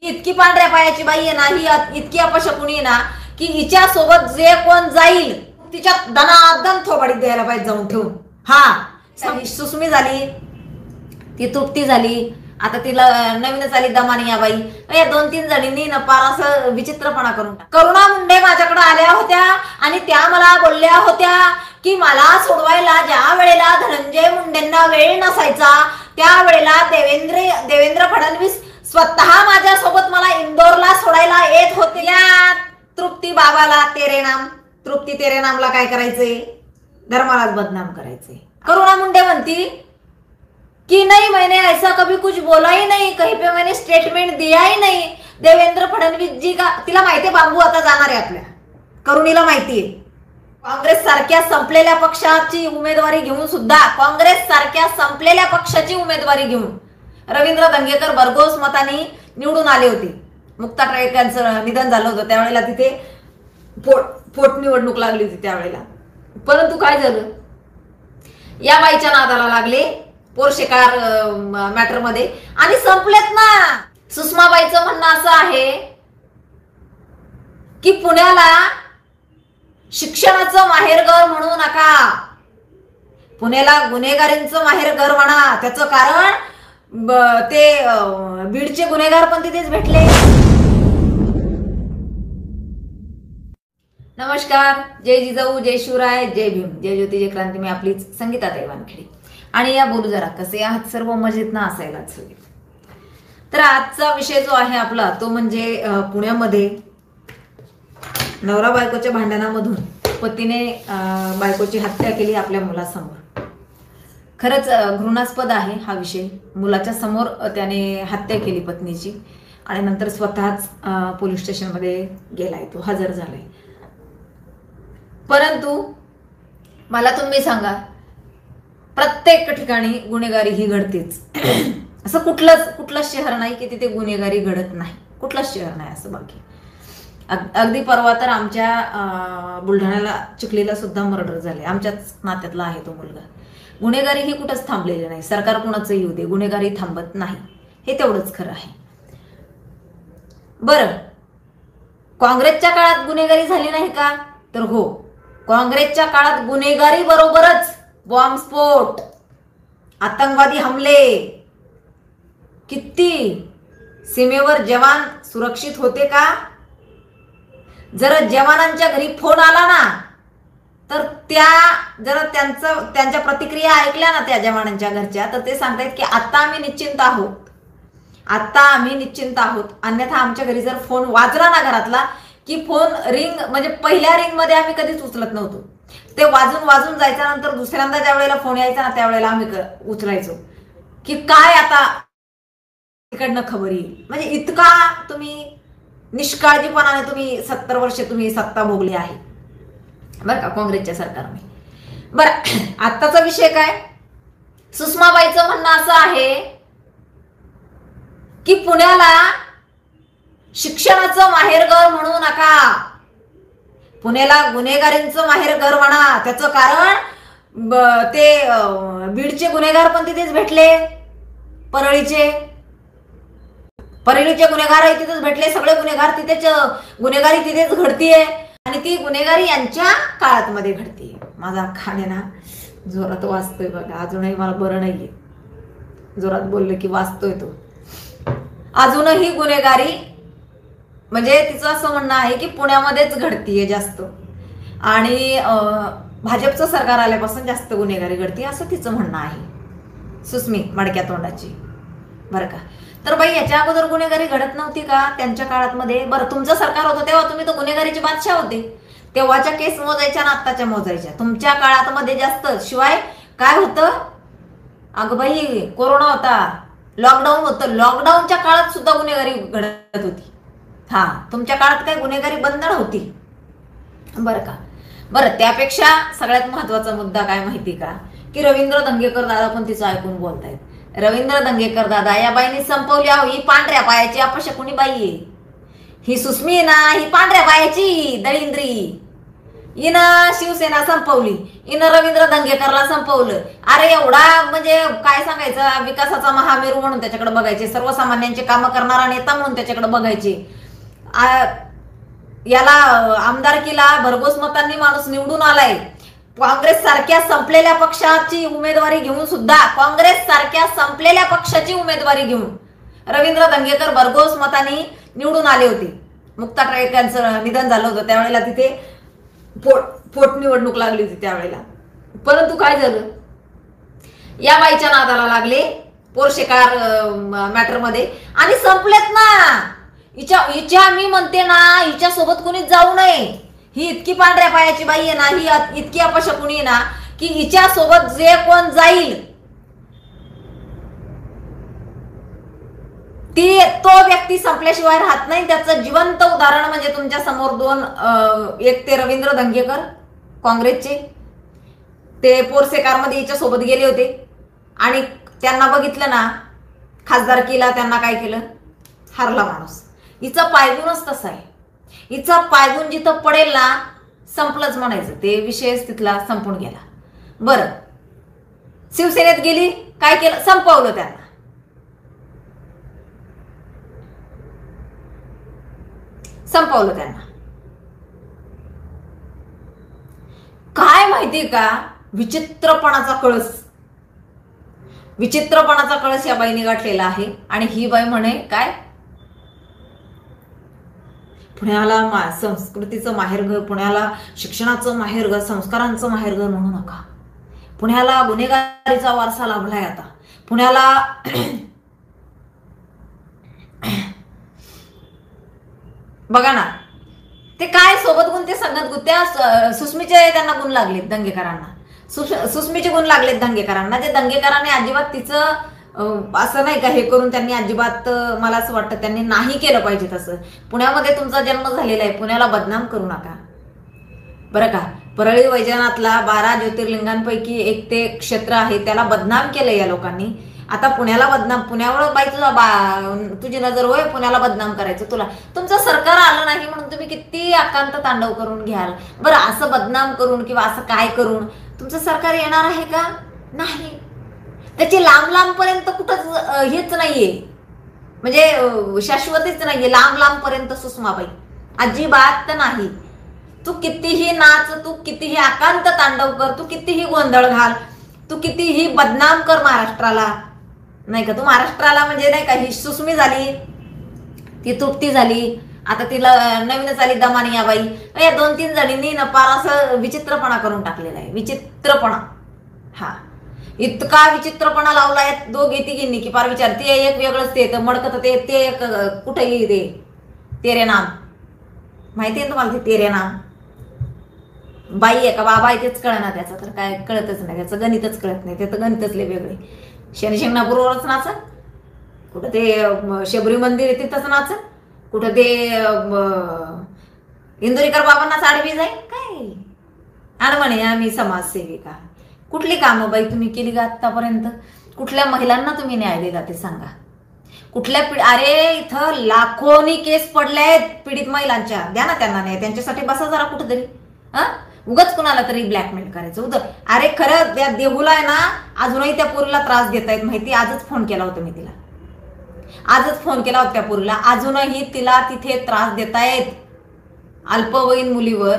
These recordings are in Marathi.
इतकी पांढऱ्या पायाची बाई आहे ना, ही इतकी अपशकुनी आहे ना, की हिच्या सोबत जे कोण जाईल तिच्या दनादन थोबाडीत द्यायला पाहिजे जाऊन ठेवून. हा, सुस्मी झाली, ती तृप्ती झाली, आता तिला नवीनच आली दमानी या बाई. या 2-3 जणींनी न पार असं विचित्रपणा करून. करुणा मुंडे माझ्याकडे आल्या होत्या आणि त्या मला बोलल्या होत्या की मला सोडवायला ज्या वेळेला धनंजय मुंडेंना वेळ नसायचा त्यावेळेला देवेंद्र फडणवीस स्वतः माझ्यासोबत मला इंदोरला सोडायला येत होते. या तृप्ती बाबाला तेरे नाम, तृप्ती तेरे नामला काय करायचे, धर्मालाच बदनाम करायचे. करुणा मुंडे म्हणती कि नहीं, मैंने ऐसा कभी कुछ बोला ही नहीं, कहीं पे मैंने स्टेटमेंट दिया ही नहीं. देवेंद्र फडणवीस जी का, तिला माहितीये बाबू आता जाणार आहे आपल्या, करुणीला माहितीये. काँग्रेस सारख्या संपलेल्या पक्षाची उमेदवारी घेऊन सुद्धा, काँग्रेस सारख्या संपलेल्या पक्षाची उमेदवारी घेऊन रवींद्र दंगेकर भरघोस मतांनी निवडून आले होते. मुक्ता टिळकांचं निधन झालं होतं त्यावेळेला, तिथे पोटनिवडणूक लागली होती त्यावेळेला. परंतु काय झालं, या बाईच्या नादाला लागले पोरशे कार मॅटर मध्ये आणि संपलेत ना. सुषमाबाईचं म्हणणं असं आहे की पुण्याला शिक्षणाचं माहेरघर म्हणू नका, पुण्याला गुन्हेगारींचं माहेरघर म्हणा. त्याचं कारण ते बीडचे गुन्हेगार पण तिथेच भेटले. नमस्कार, जय जिजाऊ, जय शिवराय, जय भीम, जय ज्योती, जय क्रांती. मी आपली संगीता वानखेडे आणि या बोलू जरा कसे आहात सर्व, मजेत ना असायलाच हवे. तर आजचा विषय जो आहे आपला तो म्हणजे पुण्यामध्ये नवरा बायकोच्या भांडणामधून पतीने बायकोची हत्या केली आपल्या मुलासमोर. खरंच घृणास्पद आहे हा विषय. मुलाच्या समोर त्याने हत्या केली पत्नीची आणि नंतर स्वतःच पोलीस स्टेशनमध्ये गेलाय, तो हजर झालाय. परंतु मला तुम्ही सांगा, प्रत्येक ठिकाणी गुन्हेगारी ही घडतेच. असं कुठलंच शहर नाही की तिथे गुन्हेगारी घडत नाही, कुठलंच शहर नाही असं. बाकी अगदी परवा तर आमच्या बुलढाण्याला चिखलीला सुद्धा मर्डर झाले, आमच्याच नात्यातला आहे तो मुलगा. गुन्हेगारी ही कुठंच थांबलेली नाही. सरकार कुणाचं येऊ दे, गुन्हेगारी थांबत नाही, हे तेवढंच खरं आहे. बरं, काँग्रेसच्या काळात गुन्हेगारी झाली नाही का, तर हो, काँग्रेसच्या काळात गुन्हेगारी बरोबरच बॉम्बस्फोट, आतंकवादी हमले, किती सीमेवर जवान सुरक्षित होते का? जर जवानांच्या घरी फोन आला ना, तर जर त्यांच्या प्रतिक्रिया ऐकल्या ना त्या जवानांच्या घरच्या, तर ते सांगतायत की आता आम्ही निश्चिंत आहोत, आता आम्ही निश्चिंत आहोत. अन्यथा आमच्या घरी जर फोन वाजला ना घरातला, की फोन रिंग म्हणजे पहिल्या रिंग मध्ये आम्ही कधीच उचलत नव्हतो, ते वाजून जायचा, नंतर दुसऱ्यांदा ज्या वेळेला फोन यायचा ना त्यावेळेला आम्ही उचलायचो की काय आता तिकडनं खबर येईल. म्हणजे इतका तुम्ही निष्काळजीपणाने तुम्ही 70 वर्षे तुम्ही सत्ता भोगली आहे बरं का काँग्रेसच्या सरकारने. बरं, आत्ताचा विषय काय, सुषमाबाईचं म्हणणं असं आहे की पुण्याला शिक्षणाचं माहेरघर म्हणू नका, पुण्याला गुन्हेगारींचं माहेरघर म्हणा. त्याचं कारण ते बीडचे गुन्हेगार पण तिथेच भेटले, परळीचे गुन्हेगार तिथेच भेटले, सगळे गुन्हेगार तिथेच, गुन्हेगारी तिथेच घडतीये आणि ती गुन्हेगारी यांच्या काळात मध्ये घडतीये. माझा खाणे ना जोरात वाचतोय बघा, अजूनही मला बरं नाहीये, जोरात बोललं की वाचतोय तो. अजूनही गुन्हेगारी म्हणजे तिचं असं म्हणणं आहे की पुण्यामध्येच घडतीये जास्त आणि भाजपचं सरकार आल्यापासून जास्त गुन्हेगारी घडतीये असं तिचं म्हणणं आहे, सुस्मी मडक्या तोंडाची बरं का. तर बाई याच्या अगोदर गुन्हेगारी घडत नव्हती का त्यांच्या काळात मध्ये? बरं, तुमचं सरकार होतं तेव्हा तुम्ही तर गुन्हेगारीचे बादशाह होते, तेव्हाच्या केस मोजायच्या ना आत्ताच्या मोजायच्या. तुमच्या काळात मध्ये जास्त. शिवाय काय होतं अगं बाई, कोरोना होता, लॉकडाऊन होतं, लॉकडाऊनच्या काळात सुद्धा गुन्हेगारी घडत होती. हा, तुमच्या काळात काय गुन्हेगारी बंद नव्हती बरं का. बरं, त्यापेक्षा सगळ्यात महत्वाचा मुद्दा काय माहिती का, की रवींद्र दंगेकर दादा पण तिचं ऐकून बोलतायत. रवींद्र दंगेकर दादा, या बाईने संपवली आहो, ही पांढऱ्या पायाची अपशकुनी बाई आहे. ही सुस्मी ना, ही पांढऱ्या पायाची दळिंद्री. हिनं शिवसेना संपवली, हिनं रवींद्र दंगेकरला संपवलं. अरे एवढा म्हणजे काय सांगायचं, विकासाचा महामेरू म्हणून त्याच्याकडे बघायचे, सर्वसामान्यांचे कामं करणारा नेता म्हणून त्याच्याकडे बघायचे. याला आमदारकीला भरघोस मतांनी माणूस निवडून आलाय. काँग्रेस सारख्या संपलेल्या पक्षाची उमेदवारी घेऊन सुद्धा, काँग्रेस सारख्या संपलेल्या पक्षाची उमेदवारी घेऊन रवींद्र दंगेकर भरघोस मतांनी निवडून आले होते. मुक्ता टिळकांचं निधन झालं होतं त्यावेळेला, तिथे पोटनिवडणूक लागली होती त्यावेळेला. परंतु काय झालं, या बाईच्या नादाला लागले पोरशे कार मॅटर मध्ये आणि संपलेत ना. हिच्या मी म्हणते ना, हिच्या सोबत कोणीच जाऊ नये. ही इतकी पांढऱ्या पायाची बाई आहे ना, ही इतकी अपशकुनी आहे ना, की हिच्या सोबत जे कोण जाईल तो व्यक्ती संपल्याशिवाय राहत नाही. त्याचं जिवंत उदाहरण म्हणजे तुमच्या समोर दोन, एक ते रवींद्र दंगेकर काँग्रेसचे, ते पोरसे कारमध्ये हिच्या सोबत गेले होते आणि त्यांना बघितलं ना, खासदारकीला त्यांना काय केलं, हारला माणूस. हिचा पायगुणच तसा आहे. हिचा पायगुण जिथं पडेल ना, संपलंच म्हणायचं, ते विषयच तिथला संपून गेला. बरं, शिवसेनेत गेली, काय केलं, संपवलं त्यांना. संपवलं त्यांना. काय माहिती का, विचित्रपणाचा कळस या बाईने गाठलेला आहे. आणि ही बाई म्हणे काय, पुण्याला संस्कृतीचं माहेरघर, पुण्याला शिक्षणाचं माहेरघर, संस्कारांचं माहेरघर म्हणू नका. पुण्याला गुन्हेगारीचा वारसा लाभलाय आता. पुण्याला बघा ना, ते काय सोबत गुण, ते संगत गुण. त्या सुस्मीचे त्यांना गुण लागलेत दंगेकरांना, सुस्मीचे गुण लागलेत दंगेकरांना. जे दंगेकरांनी अजिबात तिचं असं नाही का हे करून, त्यांनी अजिबात, मला असं वाटतं त्यांनी नाही केलं पाहिजे तसं. पुण्यामध्ये तुमचा जन्म झालेला आहे, पुण्याला बदनाम करू नका बरं का. परळी वैजनाथला 12 ज्योतिर्लिंगांपैकी एक ते क्षेत्र आहे, त्याला बदनाम केलं या लोकांनी. आता पुण्याला बदनाम, पुण्यावर बाई तुझी नजर होय पुण्याला बदनाम करायचं तुला. तुमचं सरकार आलं नाही म्हणून तुम्ही किती आकांत तांडव करून घ्याल बरं. असं बदनाम करून किंवा असं काय करून तुमचं सरकार येणार आहे का, नाही. त्याची लांब पर्यंत कुठंच हेच नाहीये, म्हणजे शाश्वतीच नाहीये. लांब पर्यंत सुषमाबाई अजिबात नाही. तू कितीही नाच, तू कितीही आकांत तांडव कर, तू कितीही गोंधळ घाल, तू कितीही बदनाम कर महाराष्ट्राला, नाही का. तू महाराष्ट्राला म्हणजे नाही का, ही सुस्मी झाली, ती तृप्ती झाली, आता तिला नवीनच आली दमानी या बाई. या 2-3 जणींनी ना फार असं विचित्रपणा करून टाकलेला आहे. विचित्रपणा, हा इतका विचित्रपणा लावलाय दोघे तिघींनी की फार विचार. ते एक वेगळंच, ते मडकत, ते एक कुठेही ते तेरे नाम माहिती आहे तुम्हाला, ते तेरे नाम. बाई आहे का बाबा आहे तेच कळना, त्याचं तर काय कळतच नाही, त्याचं गणितच कळत नाही. ते तर गणितच लय वेगळे. शनी शिंगणापूरवरच नाच, कुठं ते शबरी मंदिर आहे तिथंच नाच, कुठं ते इंदोरीकर बाबांना साडवी जाईल काय. आणि म्हणे आम्ही समाजसेविका. कुठली कामं बाई तुम्ही केली का आतापर्यंत? कुठल्या महिलांना तुम्ही न्याय दिला ते सांगा. कुठल्या अरे इथं लाखोनी केस पडल्यात पीडित महिलांच्या, द्या ना त्यांना न्याय. त्यांच्यासाठी बसा जरा कुठेतरी. उगाच कुणाला तरी ब्लॅकमेल करायचं उदर. अरे खरं त्या देहूला आहे ना, अजूनही त्या पोरीला त्रास देत आहेत माहिती. आजच फोन केला होता मी तिला, आजच फोन केला होता त्या पोरीला. अजूनही तिला तिथे त्रास देत आहेत. अल्पवयीन मुलीवर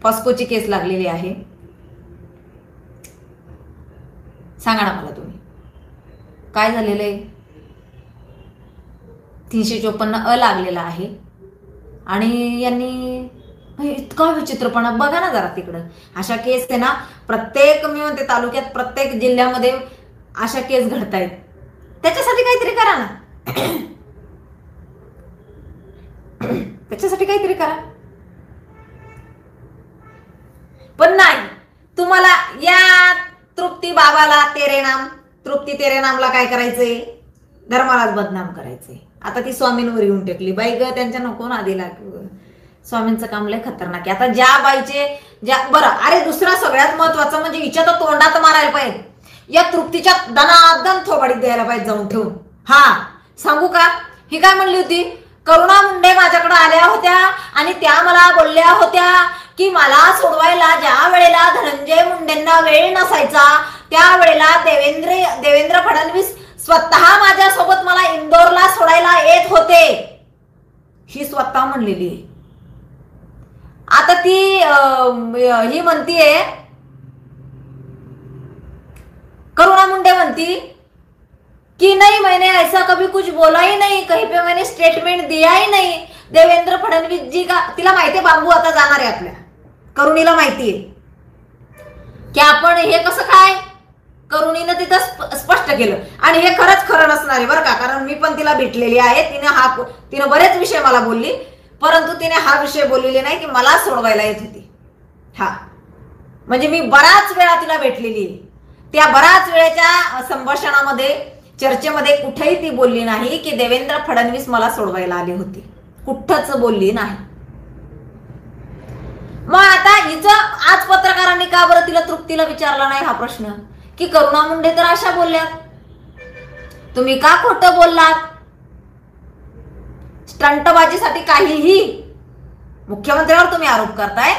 पॉस्कोची केस लागलेली आहे. सांगा ना मला तुम्ही काय झालेलं आहे. 354 लागलेला आहे. आणि यांनी इतका विचित्रपणा बघा ना जरा तिकडं. अशा केस आहे ना प्रत्येक, मी म्हणते तालुक्यात, प्रत्येक जिल्ह्यामध्ये अशा केस घडतायत. त्याच्यासाठी काहीतरी करा ना, त्याच्यासाठी काहीतरी करा. पण नाही, तुम्हाला या तृप्ती बाबाला तेरे नाम, तृप्ती तेरे नामला काय करायचंय, धर्मालाच बदनाम करायचंय. आता ती स्वामींवर येऊन टेकली बाई ग, त्यांच्या नको ना दिला. स्वामींचं काम लय खतरनाक आहे. आता ज्या बाईचे बरं, अरे दुसरा सगळ्यात महत्वाचं म्हणजे हिच्या तर तोंडात मारायला पाहिजे, या तृप्तीच्या दनादन थोबाडीत द्यायला पाहिजे जाऊन ठेवून. हा सांगू का, ही काय म्हणली होती, करुणा मुंडे माझ्याकडे आल्या होत्या आणि त्या मला बोलल्या होत्या की मला सोडवायला ज्या वेळेला धनंजय मुंडेंना वेळ नसायचा त्यावेळेला देवेंद्र फडणवीस स्वतः माझ्यासोबत मला इंदोरला सोडायला येत होते, ही स्वतः म्हणलेली आहे. आता ती ही म्हणतीये, करुणा मुंडे म्हणती कि नहीं मैंने ऐसा कभी कुछ बोला ही नहीं, कहीं पे मैंने स्टेटमेंट दिया ही नहीं. देवेंद्र फडणवीस जी का, तिला माहितीये बांबू आता जाणार आहे आपल्या, करुणीला माहितीये की आपण हे कसं काय, करुणीनं तिथं स्पष्ट केलं. आणि हे खरंच खरं नसणार आहे बरं का, कारण मी पण तिला भेटलेली आहे. तिने बरेच विषय मला बोलली, परंतु तिने हा विषय बोललेले नाही की मला सोडवायला येत होती. हा म्हणजे मी बराच वेळा तिला भेटलेली आहे. त्या बराच वेळेच्या संभाषणामध्ये, चर्चेमध्ये कुठेही ती बोलली नाही की देवेंद्र फडणवीस मला सोडवायला आले होते, कुठंच बोलली नाही. मग आता हिचं आज पत्रकारांनी का बरं तिला तृप्तीला विचारला नाही हा प्रश्न, की करुणा मुंडे तर अशा बोलल्यात, तुम्ही का खोटं बोललात, स्टंटबाजीसाठी काहीही मुख्यमंत्र्यावर तुम्ही आरोप करताय.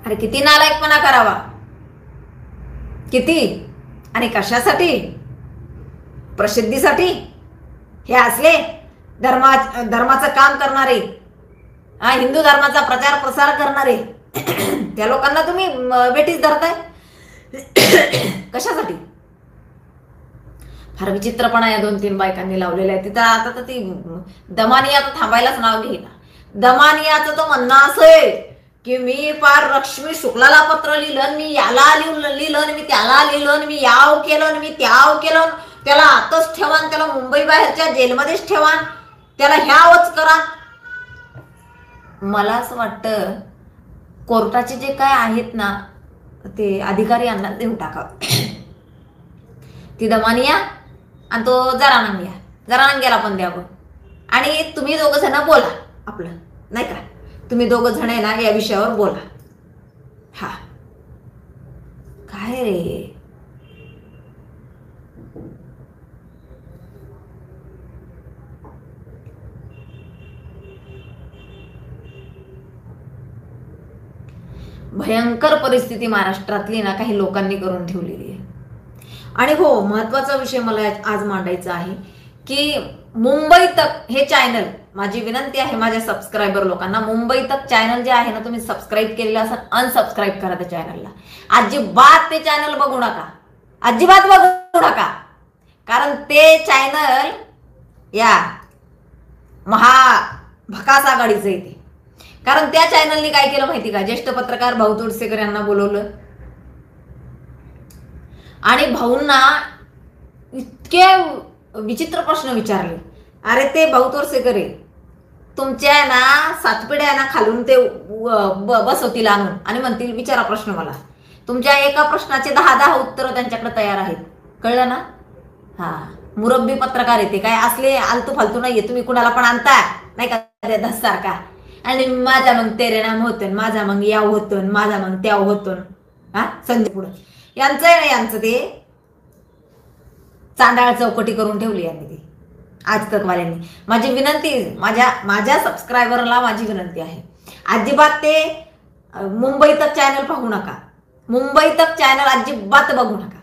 अरे किती नालायकपणा करावा, किती, आणि कशासाठी, प्रसिद्धीसाठी. हे असले धर्माचं काम करणारे, हिंदू धर्माचा प्रचार प्रसार करणारे त्या लोकांना तुम्ही बेटीस धरताय कशासाठी. फार विचित्रपणा या 2-3 बायकांनी लावलेला आहे तिथं. आता तर ती दमानिया तर थांबायलाच नाव घेईना. दमानियाचं तर म्हणणं असं आहे की मी फार लक्ष्मी शुक्लाला पत्र लिहिलं, मी याला लिहिलं, मी त्याला लिहिलं, मी याव केलं, मी त्याव केलं, त्याला आतच ठेवान, त्याला मुंबई बाहेरच्या जेलमध्येच ठेवान, त्याला ह्यावच करा. मला असं वाटतं कोर्टाचे जे काय आहेत ना ते अधिकारी यांना देऊन टाकावं. ती दमानिया आणि तो जरानंग्याला पण द्यावं. आणि तुम्ही दोघं जण बोला आपलं, नाही का, तुम्ही दोघं जण आहे ना या विषयावर बोला. हा काय रे, भयंकर परिस्थिती महाराष्ट्रातली ना काही लोकांनी करून ठेवलेली आहे. आणि हो, महत्वाचा विषय मला आज मांडायचा आहे की मुंबई तक हे चॅनल, माझी विनंती आहे माझ्या सबस्क्रायबर लोकांना, मुंबई तक चॅनल जे आहे ना तुम्ही सबस्क्राईब केलेलं असेल, अनसबस्क्राईब करा त्या चॅनलला. अजिबात ते चॅनल बघू नका, अजिबात बघू नका, कारण ते चॅनल या भकास आघाडीचं येते. कारण त्या चॅनलने काय केलं माहिती का, ज्येष्ठ पत्रकार भाऊ तोडसेकर यांना बोलवलं आणि भाऊंना इतके विचित्र प्रश्न विचारले. अरे ते भाऊ तोडसेकर आहे, तुमच्या ना 7 पिढ्या ना खालून ते बसवतील आणून आणि म्हणतील विचारा प्रश्न मला. तुमच्या एका प्रश्नाचे 10 उत्तरं त्यांच्याकडे तयार आहेत, कळलं ना. हा मुरब्बी पत्रकार येते, काय असले आलतू फालतू नाहीये. तुम्ही कुणाला पण आणता नाही का धससारखा, आणि माझा मग तेरे नाम होतं, माझा मग याव होतं, माझा मग त्याव होतं. हा संजय पुढं यांचं आहे ना, यांचं ते चांडाळ चौकटी करून ठेवली यांनी ती आज तक वाल्यांनी. माझी विनंती, माझ्या सबस्क्रायबरला माझी विनंती आहे, अजिबात ते मुंबई तक चॅनल पाहू नका, मुंबई तक चॅनल अजिबात बघू नका.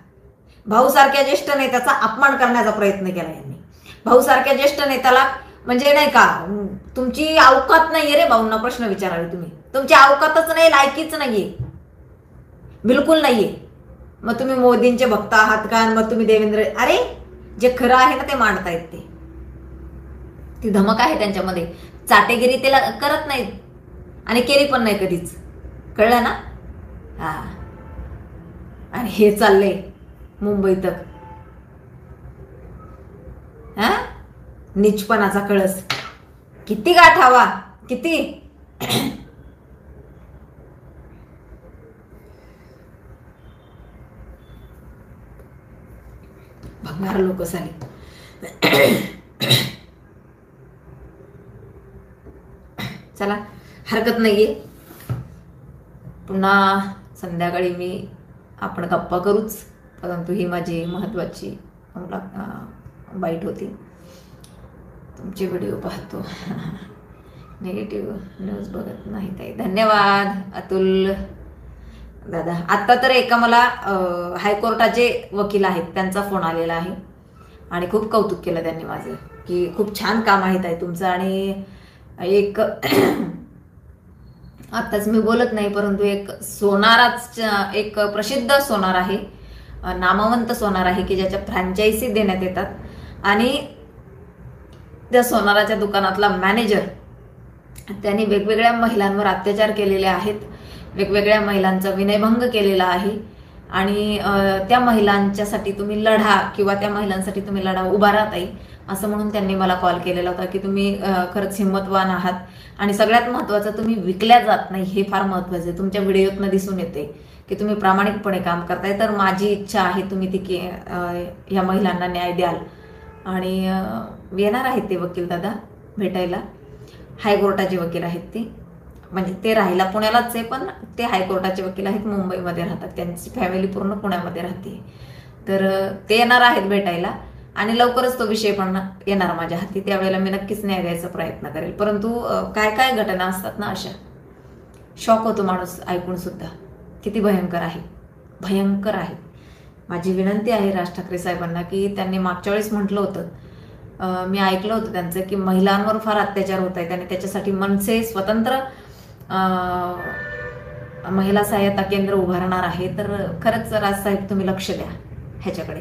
भाऊ सारख्या ज्येष्ठ नेत्याचा अपमान करण्याचा प्रयत्न केला यांनी. भाऊ सारख्या ज्येष्ठ नेत्याला म्हणजे नाही का, तुमची अवकात नाहीये रे भाऊंना प्रश्न विचारावे तुम्ही, तुमची अवकातच नाही, लायकीच नाहीये, बिलकुल नाहीये. मग तुम्ही मोदींचे भक्त आहात का, मग तुम्ही देवेंद्र, अरे जे खरं आहे ना ते मांडतायत ते, ती धमक आहे त्यांच्यामध्ये. चाटेगिरी ते करत नाहीत आणि केली पण नाही कधीच, कळलं ना. हा आणि हे चाललंय मुंबई तक, हा नीचपणाचा कळस किती गाठावा, किती. बघणार लोक झाले. चला हरकत नाहीये, पुन्हा संध्याकाळी आपण गप्पा करूच, परंतु ही माझी महत्वाची बाईट होती. तुमचे व्हिडिओ पाहतो. निगेटिव्ह न्यूज बघत नाही ताई. धन्यवाद अतुल दादा. आत्ता तर एका मला हायकोर्टाचे वकील आहेत त्यांचा फोन आलेला आहे आणि खूप कौतुक केलं त्यांनी माझं, की खूप छान काम आहे ताई तुमचं. आणि एक आत्ताच मी बोलत नाही, परंतु एक सोनाराच एक प्रसिद्ध सोनार आहे, नामवंत सोनार आहे की ज्याच्या फ्रँचायझी देण्यात येतात आणि त्या सोनाराच्या दुकानातला मॅनेजर त्यांनी वेगवेगळ्या महिलांवर अत्याचार केलेले आहेत, वेगवेगळ्या महिलांचा विनयभंग केलेला आहे आणि त्या महिलांच्यासाठी तुम्ही लढा किंवा त्या महिलांसाठी तुम्ही लढा उभा राहताय असं म्हणून त्यांनी मला कॉल केलेला होता की तुम्ही खरंच हिंमतवान आहात आणि सगळ्यात महत्त्वाचं तुम्ही विकल्या जात नाही, हे फार महत्त्वाचं आहे. तुमच्या व्हिडिओतनं दिसून येते की तुम्ही प्रामाणिकपणे काम करताय. तर माझी इच्छा आहे तुम्ही ती ह्या महिलांना न्याय द्याल आणि येणार आहेत ते वकील दादा भेटायला. हायकोर्टाचे वकील आहेत ते, म्हणजे ते राहायला पुण्यालाच आहे पण ते हायकोर्टाचे वकील आहेत, मुंबईमध्ये राहतात, त्यांची फॅमिली पूर्ण पुण्यामध्ये राहते. तर ते येणार आहेत भेटायला आणि लवकरच तो विषय पण येणार माझ्या हाती. त्यावेळेला मी नक्कीच न्याय द्यायचा प्रयत्न करेल. परंतु काय काय घटना असतात ना अशा, शॉक होतो माणूस ऐकून सुद्धा, किती भयंकर आहे, भयंकर आहे. माझी विनंती आहे राज ठाकरे साहेबांना की त्यांनी मागच्या वेळेस म्हटलं होतं, मी ऐकलं होतं त्यांचं की महिलांवर फार अत्याचार होत आहेत आणि त्याच्यासाठी मनसे स्वतंत्र महिला सहाय्यता केंद्र उभारणार आहे. तर खरंच राजसाहेब तुम्ही लक्ष द्या ह्याच्याकडे,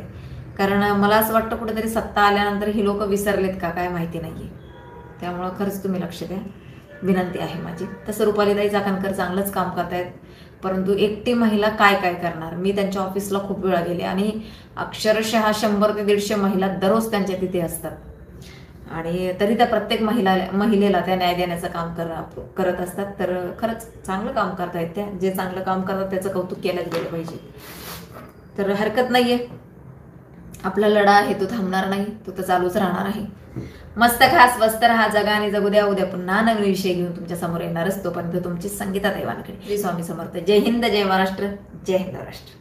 कारण मला असं वाटतं कुठेतरी सत्ता आल्यानंतर ही लोक विसरलेत का काय माहिती नाहीये. त्यामुळं खरंच तुम्ही लक्ष द्या, विनंती आहे माझी. तसं रुपालीताई चाकणकर चांगलंच काम करतायत, परंतु एकटी महिला काय काय करणार. मी त्यांच्या ऑफिसला खूप वेळा गेले आणि अक्षरशः 100 ते 150 महिला दररोज त्यांच्या तिथे असतात आणि तरी त्या प्रत्येक महिलेला त्या न्याय देण्याचं काम करत असतात. तर खरंच चांगलं काम करतायत त्या, जे चांगलं काम करतात त्याचं कौतुक केलंच गेलं पाहिजे. तर हरकत नाहीये, आपला लढा आहे तो थांबणार नाही, तो तर चालूच राहणार आहे. मस्त खा, स्वस्त राहा, जगा आणि जगू द्या. उद्या पुन्हा नवीन विषय घेऊन तुमच्या समोर येणारच. तोपर्यंत तुमची संगीता देवानकडे. श्री स्वामी समर्थ. जय हिंद, जय महाराष्ट्र, जय हिंद महाराष्ट्र.